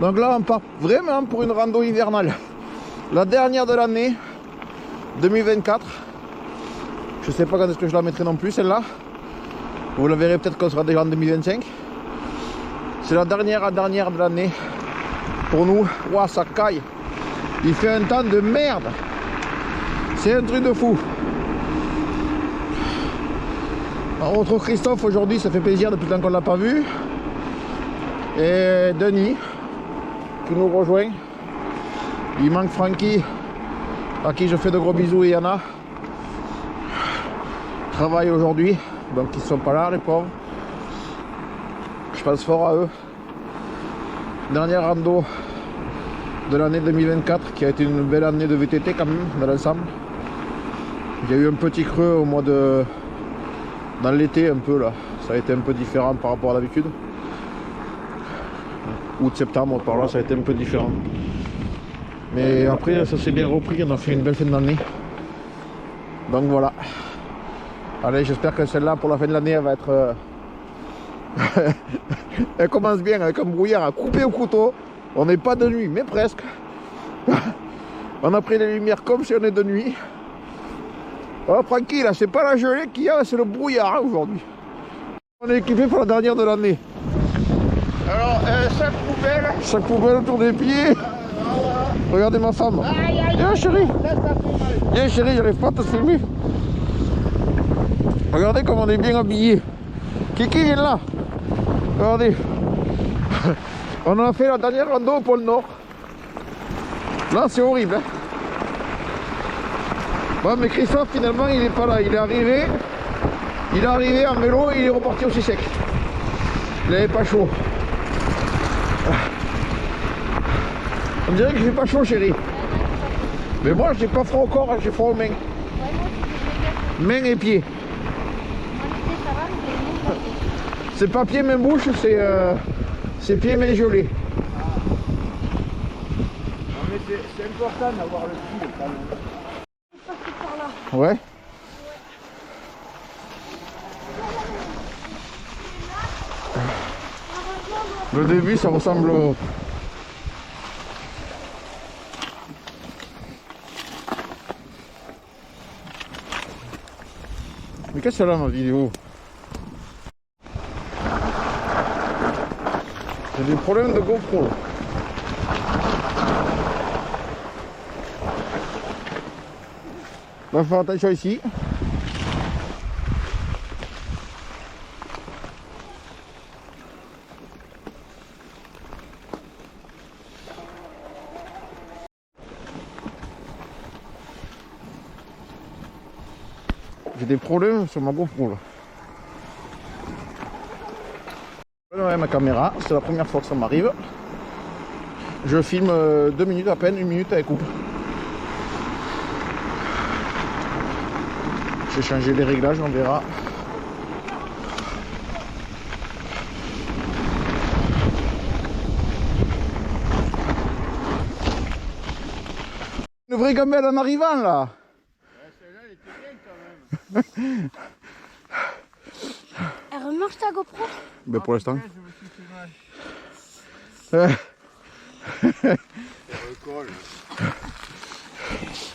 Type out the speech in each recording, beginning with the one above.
Donc là, on part vraiment pour une rando hivernale. La dernière de l'année, 2024. Je sais pas quand est-ce que je la mettrai non plus, celle-là. Vous la verrez peut-être qu'on sera déjà en 2025. C'est la dernière de l'année. Pour nous, ouah, ça caille. Il fait un temps de merde. C'est un truc de fou. On retrouve Christophe aujourd'hui, ça fait plaisir depuis le temps qu'on ne l'a pas vu. Et Denis qui nous rejoint. Il manque Francky, à qui je fais de gros bisous, et Yana. Travaille aujourd'hui, donc ils ne sont pas là, les pauvres. Je pense fort à eux. Dernière rando de l'année 2024 qui a été une belle année de VTT quand même dans l'ensemble. Il y a eu un petit creux au mois de... dans l'été un peu là. Ça a été un peu différent par rapport à d'habitude. Août-septembre par là ça a été un peu différent. Mais après ça s'est bien repris, on a fait une belle fin d'année. Donc voilà. Allez, j'espère que celle-là pour la fin de l'année elle va être... Elle commence bien avec un brouillard à couper au couteau. On n'est pas de nuit, mais presque. On a pris les lumières comme si on est de nuit. Oh, tranquille, c'est pas la gelée qu'il y a, c'est le brouillard hein, aujourd'hui. On est équipé pour la dernière de l'année. Alors, sac poubelle autour des pieds. Regardez ma femme. Viens chérie. Viens chérie, j'arrive pas à te filmer. Regardez comme on est bien habillé. Kiki, viens là. Regardez. On a fait la dernière rando au pôle Nord. Là, c'est horrible. Hein. Bon, mais Christophe, finalement, il n'est pas là. Il est arrivé en vélo et il est reparti aussi sec. Il n'avait pas chaud. On dirait que j'ai pas chaud, chérie. Mais moi, j'ai pas froid au corps, j'ai froid aux mains. Mains et pieds. C'est pas pied, main, bouche, c'est pied, main gelé. C'est important d'avoir le fil quand même. Ouais. Le début, ça ressemble au... Mais qu'est-ce que c'est là ma vidéo? J'ai des problèmes de GoPro. On va faire attention ici. J'ai des problèmes sur ma GoPro là. Voilà ma caméra, c'est la première fois que ça m'arrive. Je filme 2 minutes à peine, 1 minute avec coupe. J'ai changé les réglages, on verra. Une vraie gamelle en arrivant là. Celle-là, elle était bien quand même. Elle remarche ta GoPro? Ben pour l'instant.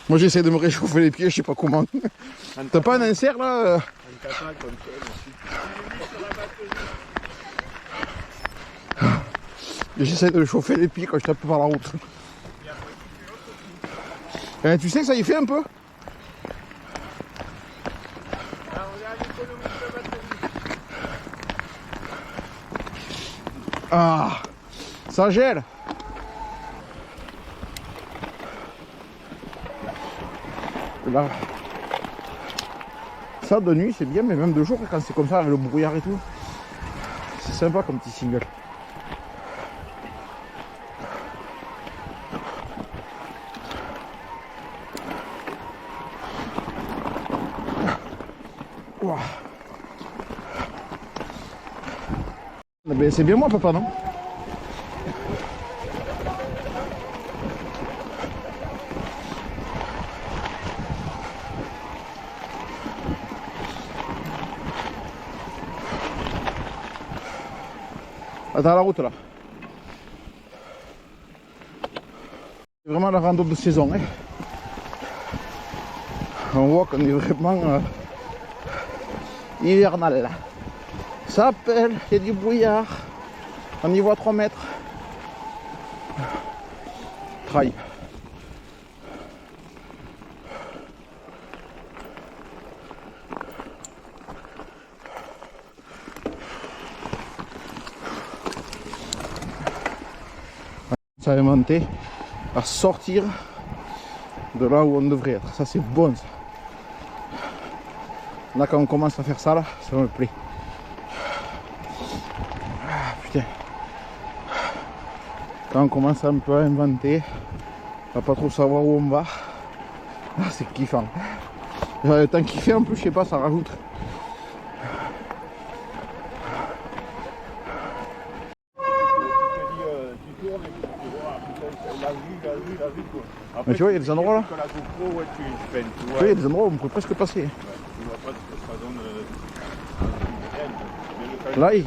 Moi j'essaie de me réchauffer les pieds, je sais pas comment. T'as pas un insert là J'essaie de chauffer les pieds quand je tape par la route. Tu sais que ça y fait un peu? Ah, ça gèle. Là. Ça de nuit c'est bien, mais même de jour quand c'est comme ça avec le brouillard et tout, c'est sympa comme petit single. Wow. Ben, c'est bien moi papa, non? Attends la route là. C'est vraiment la rando de saison. Hein. On voit qu'on est vraiment hivernal. Là. Ça appelle, il y a du brouillard. On y voit 3 mètres. Trail. Ça a monté à sortir de là où on devrait être. Ça c'est bon ça. Là quand on commence à faire ça là, ça me plaît. Ah, putain. Quand on commence un peu à inventer, à pas trop savoir où on va, c'est kiffant. Tant qu'il fait en plus, je sais pas, ça rajoute. Mais tu vois, il y a des endroits là. Tu vois, il y a des endroits où on peut presque passer. Là, il...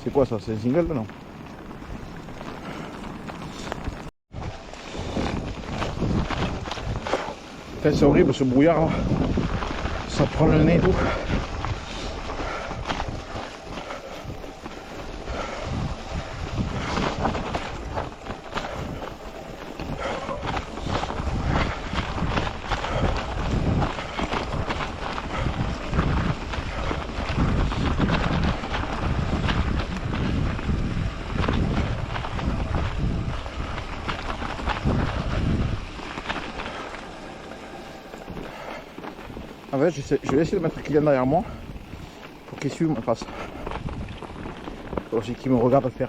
C'est quoi ça? C'est un single là, non? C'est horrible ce brouillard là. Ça prend le nez et tout. En fait, je vais essayer de mettre Kylian derrière moi pour qu'il suive ma trace. Pour qu'il me regarde faire.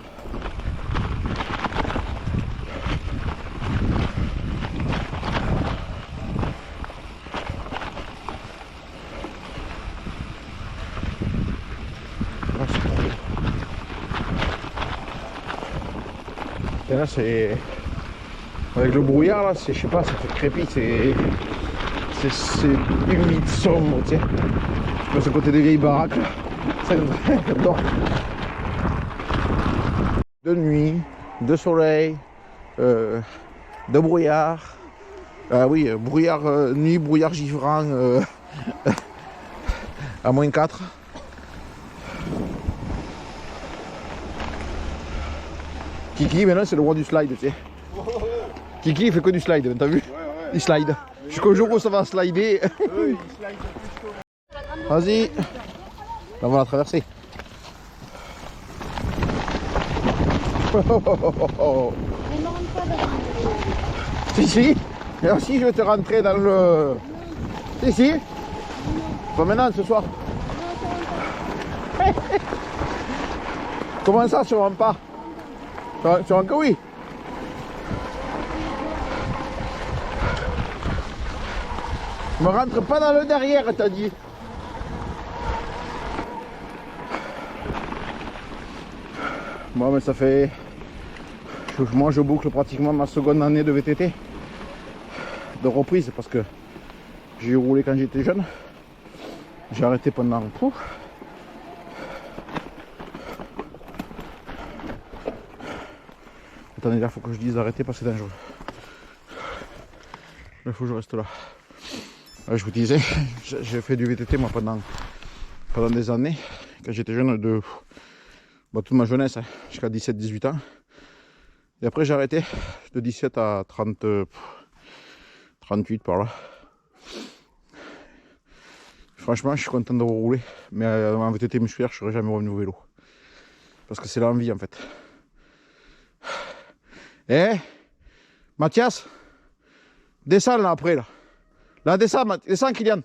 Là, c'est trop. Et là, c'est... Avec le brouillard, là, je sais pas, ça fait crépit, c'est humide, sombre, tu sais. Je passe à côté des vieilles baraques, là. Ça, j'adore. De nuit, de soleil, de brouillard. Ah oui, brouillard nuit, brouillard givrant à -4. Kiki, maintenant, c'est le roi du slide, tu sais. Kiki, il fait que du slide, t'as vu? Il slide. Jusqu'au jour où ça va slider. Vas-y. Là, on va la traverser. Si. Alors si je vais te rentrer dans le... Si. Pas maintenant, ce soir. Comment ça, tu rentres pas? Tu rentres que oui. Me rentre pas dans le derrière, t'as dit. Bon, mais ça fait... Moi, je boucle pratiquement ma seconde année de VTT. De reprise, parce que j'ai roulé quand j'étais jeune. J'ai arrêté pendant... Pouf. Attendez, là, il faut que je dise d'arrêter parce que c'est dangereux. Là, il faut que je reste là. Je vous disais, j'ai fait du VTT moi pendant des années, quand j'étais jeune, toute ma jeunesse, hein, jusqu'à 17-18 ans. Et après j'ai arrêté de 17 à 30, 38 par là. Franchement, je suis content de rouler, mais en VTT musculaire, je ne serais jamais revenu au vélo. Parce que c'est l'envie en fait. Eh, Mathias, descends là après là. Là, descends Kylian.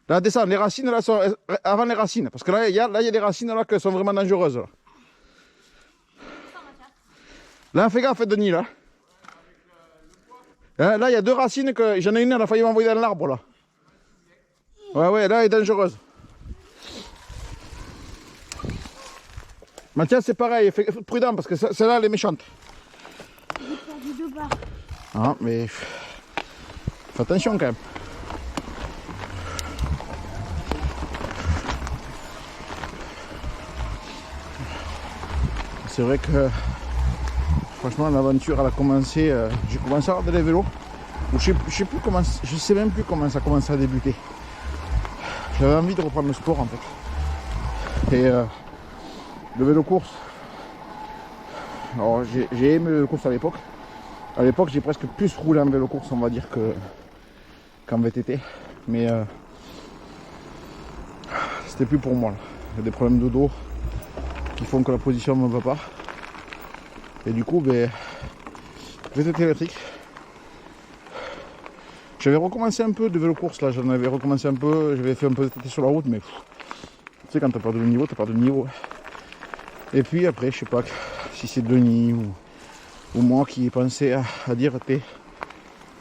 Là, descends, les racines là sont avant les racines. Parce que là, il y a des racines là qui sont vraiment dangereuses. Là, fais gaffe, Denis, là. Là, il y a 2 racines que j'en ai une, elle a failli m'envoyer dans l'arbre là. Ouais, là, elle est dangereuse. Mathias, c'est pareil, fais prudent parce que celle-là, elle est méchante. Ah, mais fais attention quand même. c'est vrai que franchement l'aventure elle a commencé, j'ai commencé à regarder les vélos, je sais même plus comment ça a commencé à débuter. J'avais envie de reprendre le sport en fait. Et le vélo course, alors j'ai aimé le vélo course à l'époque. À l'époque j'ai presque plus roulé en vélo course on va dire qu'en VTT. Mais c'était plus pour moi là. J'ai des problèmes de dos qui font que la position ne me va pas. Et du coup VTT électrique. J'avais recommencé un peu de vélo course là, j'en avais recommencé un peu, j'avais fait un peu de VTT sur la route, mais tu sais quand t'as perdu le niveau, t'as perdu le niveau. Et puis après, je sais pas si c'est Denis ou moi qui ai pensé à dire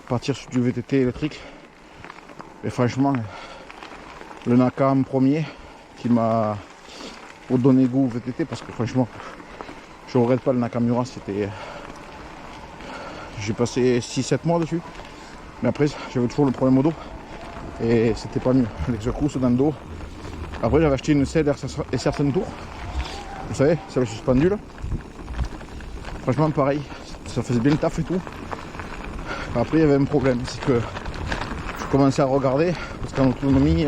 partir sur du VTT électrique. Et franchement, le Nakam premier qui m'a donné goût au VTT, parce que franchement, je regrette pas le Nakamura, c'était... J'ai passé 6-7 mois dessus. Mais après, j'avais toujours le problème au dos. Et c'était pas mieux. Les secousses dans le dos. Après, j'avais acheté une selle SR Tour. Vous savez, celle suspendue là. Franchement, pareil. Ça faisait bien le taf et tout. Après, il y avait un problème. C'est que je commençais à regarder. Parce qu'en autonomie,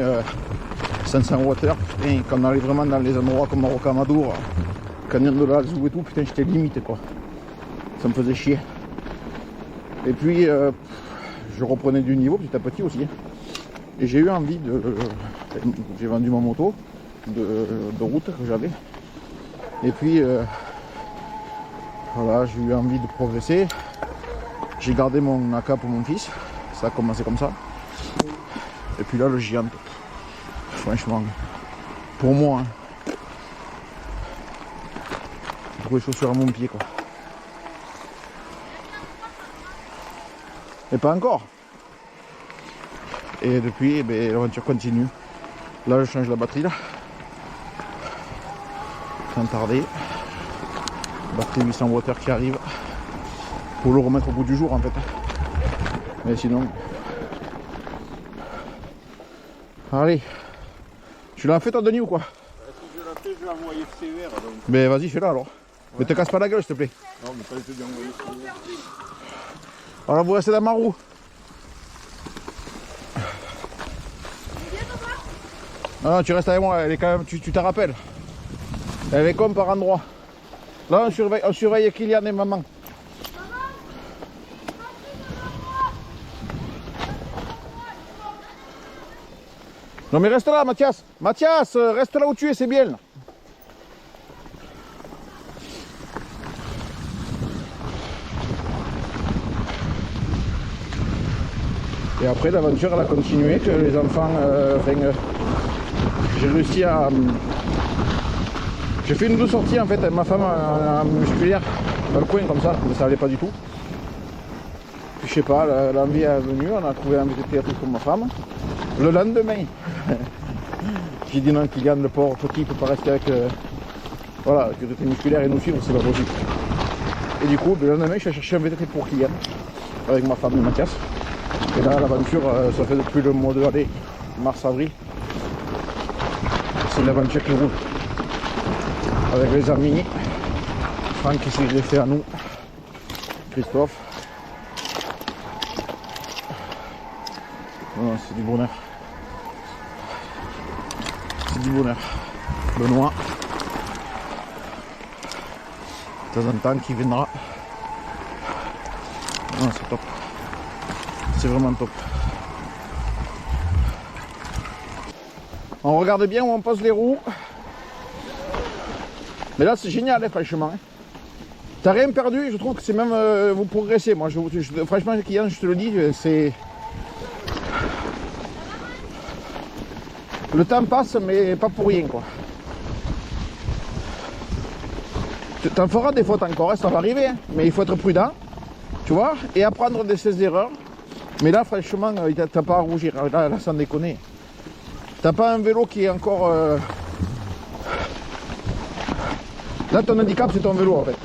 500 water, putain, quand on allait vraiment dans les endroits comme Rocamadour, Canyon de l'Alzou et tout, putain, j'étais limite quoi. Ça me faisait chier. Et puis, je reprenais du niveau petit à petit aussi. Et j'ai eu envie de... j'ai vendu ma moto de route que j'avais. Et puis, voilà, j'ai eu envie de progresser. J'ai gardé mon AK pour mon fils. Ça a commencé comme ça. Et puis là, le Giant. Franchement, pour moi, hein, j'ai trouvé les chaussures à mon pied, quoi. Et pas encore. Et depuis, l'aventure continue. Là, je change la batterie, là. Sans tarder. Batterie 800 watt qui arrive. Pour le remettre au bout du jour, en fait. Mais sinon... Allez. Tu l'as fait, toi, Denis, ou quoi? Si je la fais, je vais envoyer sévère. Donc... Ben, vas-y, fais-la, alors. Ouais. Mais te casse pas la gueule, s'il te plaît. Non, mais pas été d'envoyer sévère. Alors, vous restez dans ma roue. Non, tu restes avec moi, elle est quand même, tu te rappelles. Elle est comme par endroit. Là, on surveille Kylian et maman. Non mais reste là, Mathias. Mathias, reste là où tu es, c'est bien. Et après, l'aventure, elle a continué, que les enfants... j'ai réussi à... J'ai fait une ou deux sorties, en fait, avec ma femme en musculaire, dans le coin, comme ça, mais ça allait pas du tout. Puis, je sais pas, l'envie est venue, on a trouvé un VTT pour ma femme. Le lendemain, j'ai dit non, Kylian, le pauvre petit, il peut pas rester avec... voilà, avec le VTT musculaire et nous suivre, c'est pas possible. Et du coup, le lendemain, je suis chercher un VTT pour Kylian, avec ma femme et Mathias. Et là, l'aventure, ça fait depuis le mois de l'année, mars-avril. C'est l'aventure qui roule. Avec les amis. Franck qui s'est greffé à nous. Christophe. Non, c'est du bonheur. C'est du bonheur. Benoît. De temps en temps qui viendra. Non, c'est top. C'est vraiment top. On regarde bien où on pose les roues. Mais là c'est génial, hein, franchement. T'as rien perdu, je trouve que c'est même... vous progressez. Moi, franchement, Kylian, je te le dis, c'est... Le temps passe, mais pas pour rien, quoi. T'en feras des fautes encore, hein, ça va arriver. Hein, mais il faut être prudent, tu vois, et apprendre de ses erreurs. Mais là, franchement, t'as pas à rougir. Là, sans déconner. T'as pas un vélo qui est encore... Là, ton handicap, c'est ton vélo, en fait.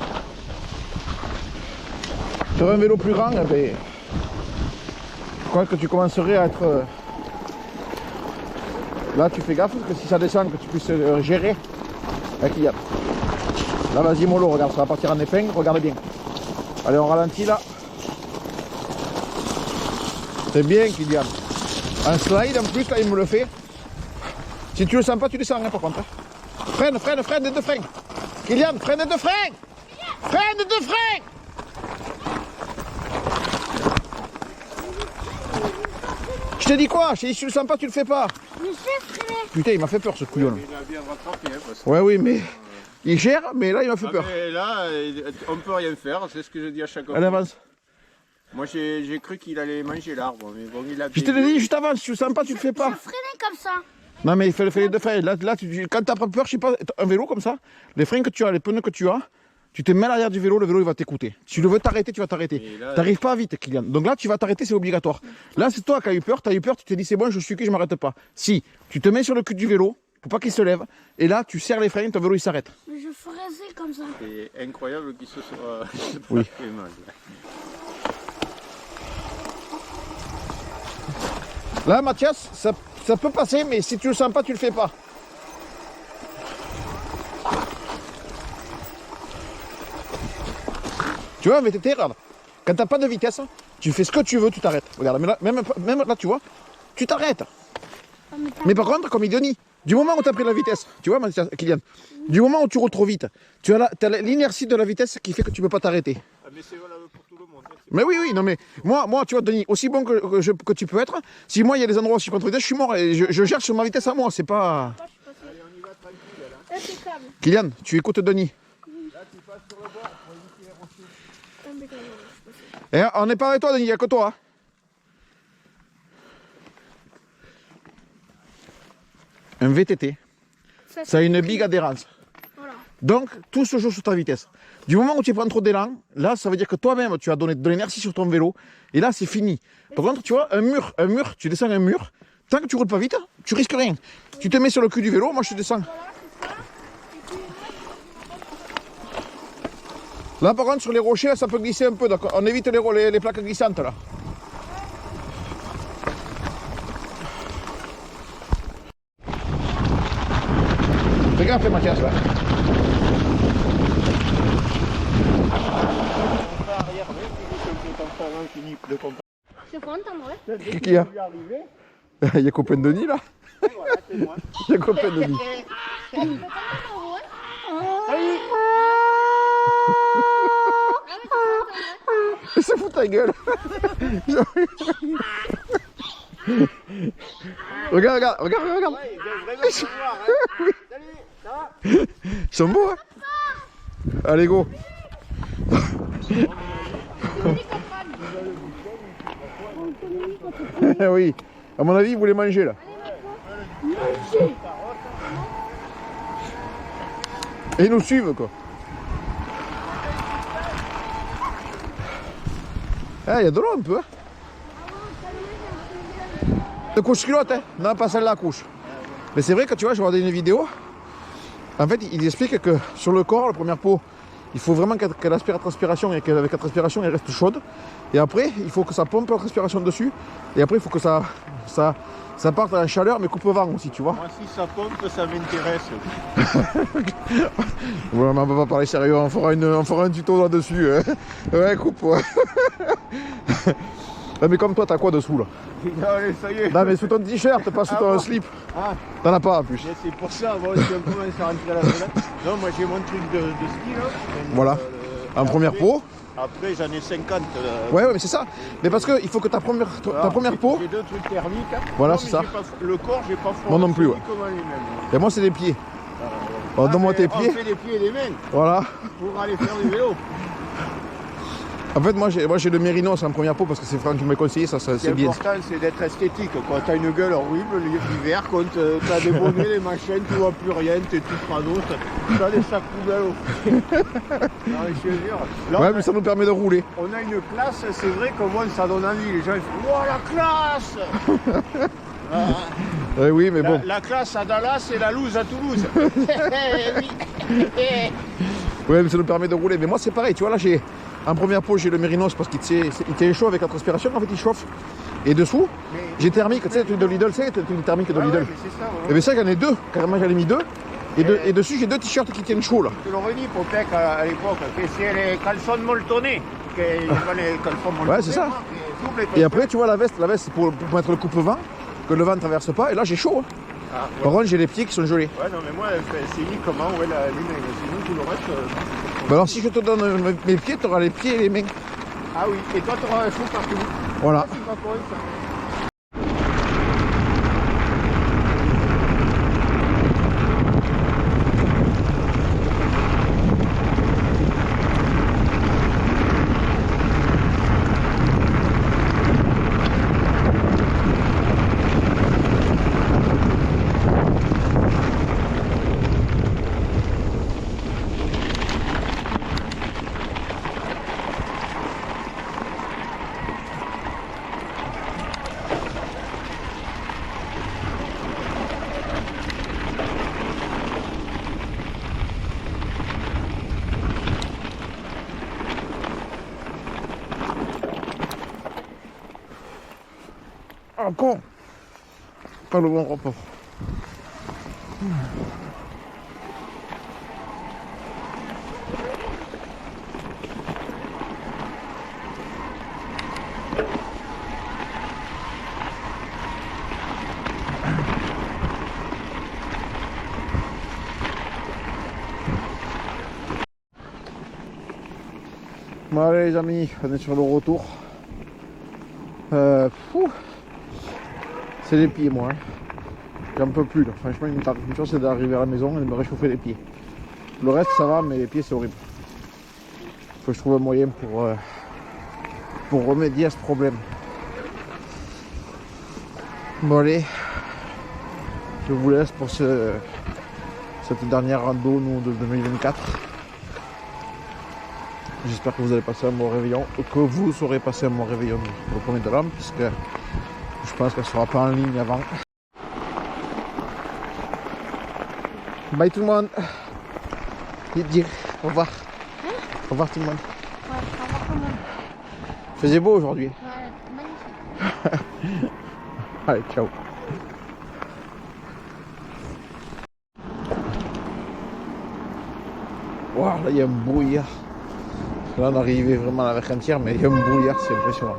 Sur un vélo plus grand, eh ben, je crois que tu commencerais à être... Là, tu fais gaffe, que si ça descend, que tu puisses gérer. Là, qu'il y a. Là, vas-y, mollo, regarde, ça va partir en épingle, regarde bien. Allez, on ralentit là. C'est bien, Kylian. Un slide, en plus, là, il me le fait. Si tu le sens pas, tu descends, hein, par contre. Freine, freine, freine, des deux freins. Kylian, freine des deux freins. Freine des deux freins. Je t'ai dit quoi? Je t'ai dit, si tu le sens pas, tu le fais pas. Je sais freiner. Putain, il m'a fait peur, ce couillon. Il a bien rattrapé. Hein, parce que... Ouais, oui, mais il gère, mais là, il m'a fait peur. Mais là, on peut rien faire, c'est ce que je dis à chaque fois. Allez, avance. Moi, j'ai cru qu'il allait manger l'arbre, mais bon, il a Je te l'ai dit juste avant, si tu le sens pas, tu le fais Je pas. freinais comme ça. Non, mais il fait les deux freins. Là, quand t'as pas peur, je sais pas, un vélo comme ça, les freins que tu as, les pneus que tu as, tu te mets à l'arrière du vélo, le vélo il va t'écouter. Si tu le veux t'arrêter, tu vas t'arrêter. T'arrives pas vite, Kylian. Donc là, tu vas t'arrêter, c'est obligatoire. Là, c'est toi qui as eu peur, tu t'es dit c'est bon, je suis qui, je m'arrête pas. Si, tu te mets sur le cul du vélo, pour pas qu'il se lève, et là, tu serres les freins, ton vélo il s'arrête. Mais je ferais comme ça. C'est incroyable qu'il se soit Oui. fait mal. Là, Mathias, ça peut passer, mais si tu le sens pas, tu le fais pas. Tu vois, VTT, regarde. Quand t'as pas de vitesse, tu fais ce que tu veux, tu t'arrêtes. Regarde, mais là, même là, tu vois, tu t'arrêtes. Mais par contre, comme il dit, du moment où tu as pris la vitesse, tu vois, Mathias, Kylian, du moment où tu roules trop vite, tu as l'inertie de la vitesse qui fait que tu peux pas t'arrêter. Ah, mais c'est valable pour tout le monde. Hein, Mais oui, oui, non, mais moi, tu vois, Denis, aussi bon que tu peux être, si moi, il y a des endroits où je suis contre vitesse, je suis mort et je gère sur ma vitesse à moi, c'est pas... allez, on y va tranquille, là. Impeccable. Kylian, tu écoutes Denis. Là, tu passes sur le bord pour éviter les rochers. Impeccable. Et on n'est pas avec toi, Denis, il n'y a que toi. Hein. Un VTT, ça a une big adhérence. Voilà. Donc, tout se joue sur ta vitesse. Du moment où tu prends trop d'élan, là, ça veut dire que toi-même, tu as donné de l'énergie sur ton vélo. Et là, c'est fini. Par contre, tu vois, un mur, tu descends un mur. Tant que tu roules pas vite, tu risques rien. Tu te mets sur le cul du vélo, moi je te descends. Là, par contre, sur les rochers, ça peut glisser un peu. Donc, on évite les plaques glissantes, là. Fais gaffe, Mathias, là. Je peux entendre, ouais. Qu'est-ce qu'il y a? Il y a copain de Denis, là. Il y a copain de Denis. C'est fou ta gueule. Regarde. Ils sont beaux, hein. Allez, go. Oui, à mon avis, ils voulaient manger là. Et ils nous suivent quoi. Ah, il y a de l'eau un peu. Hein. De couche culotte, hein. Non, pas celle-là, couche. Mais c'est vrai que tu vois, je regardais une vidéo. En fait, il explique que sur le corps, la première peau, il faut vraiment qu'elle aspire la transpiration et qu'avec la transpiration, elle reste chaude. Et après, il faut que ça pompe la transpiration dessus. Et après, il faut que ça parte à la chaleur, mais coupe vent aussi, tu vois. Moi, si ça pompe, ça m'intéresse. Ouais, mais on va pas parler sérieux, on fera un tuto là-dessus. Hein. Ouais, coupe, ouais. Ouais, mais comme toi, t'as quoi dessous là? Non, allez, ça y est. Non, mais sous ton t-shirt, pas sous ton slip. Ah, T'en as pas en plus. mais c'est pour ça, bon, si on commence à rentrer à la fenêtre. Non, moi j'ai mon truc de ski là. Voilà. En première peau. Après, j'en ai 50. Ouais, mais c'est ça. Mais parce qu'il faut que ta première peau. J'ai deux trucs thermiques. Voilà, Non, c'est mais ça. Le corps, j'ai pas froid. Moi non plus, ouais. Comment les mêmes. Et moi, c'est les pieds. Bon, donne-moi tes pieds. On fait les pieds et les mains Voilà. pour aller faire du vélo. En fait, moi j'ai le Mérinos en première peau parce que c'est Franck qui m'a conseillé, ça c'est bien. L'important, c'est d'être esthétique. Quand t'as une gueule horrible l'hiver, quand t'as des bonnets, des machines, tu vois plus rien, t'es tout crado, t'as des sacs poubelles au Non, je te jure. Là, Ouais, mais ça nous permet de rouler. on a une classe, c'est vrai que moi, ça donne envie. Les gens ils font « Oh, la classe !» Oui, mais bon. La classe à Dallas et la loose à Toulouse. Ouais, mais ça nous permet de rouler. Mais moi, c'est pareil, tu vois, là, en première peau, j'ai le Mérinos parce qu'il tient chaud avec la transpiration, en fait, il chauffe. Et dessous, j'ai thermique, tu sais, le truc de Lidl, c'est le truc thermique de Lidl. Ouais, mais c'est ça, ouais. Et bien ça, j'en ai deux, carrément, j'en ai mis deux. Et dessus, j'ai 2 t-shirts qui tiennent chaud là. Je l'aurais dit pour Tech à l'époque, que c'est les caleçons molletonnés. Les caleçons molletonnés. Ouais, c'est ça. Et après, tu vois, la veste c'est pour mettre le coupe-vent, que le vent ne traverse pas. Et là, j'ai chaud. Hein. Ah, ouais. Par contre, j'ai les pieds qui sont gelés. Ouais, non, mais moi, c'est uniquement la main. Sinon, tout le reste. Bah alors, si je te donne mes pieds, tu auras les pieds et les mains. Ah oui, et toi, tu auras un chaud partout. Voilà. C'est pas con, ça. Encore. Pas le bon rapport. Bon allez les amis, on est sur le retour. C'est les pieds moi. Hein. J'en peux plus là. Franchement une chose c'est d'arriver à la maison et de me réchauffer les pieds. Le reste ça va mais les pieds c'est horrible. Faut que je trouve un moyen pour remédier à ce problème. Bon allez, je vous laisse pour cette dernière rando nous de 2024. J'espère que vous allez passer un bon réveillon, que vous saurez passer un bon réveillon le premier de l'an, puisque je pense qu'elle ne sera pas en ligne avant. Bye tout le monde. Dire au revoir. Au revoir tout le monde. Ouais, au revoir tout le monde. Il faisait beau aujourd'hui. Ouais, magnifique. Allez, ciao. Wow, là il y a un brouillard. Là on est arrivé vraiment à la mer entière, mais il y a un brouillard, c'est impressionnant.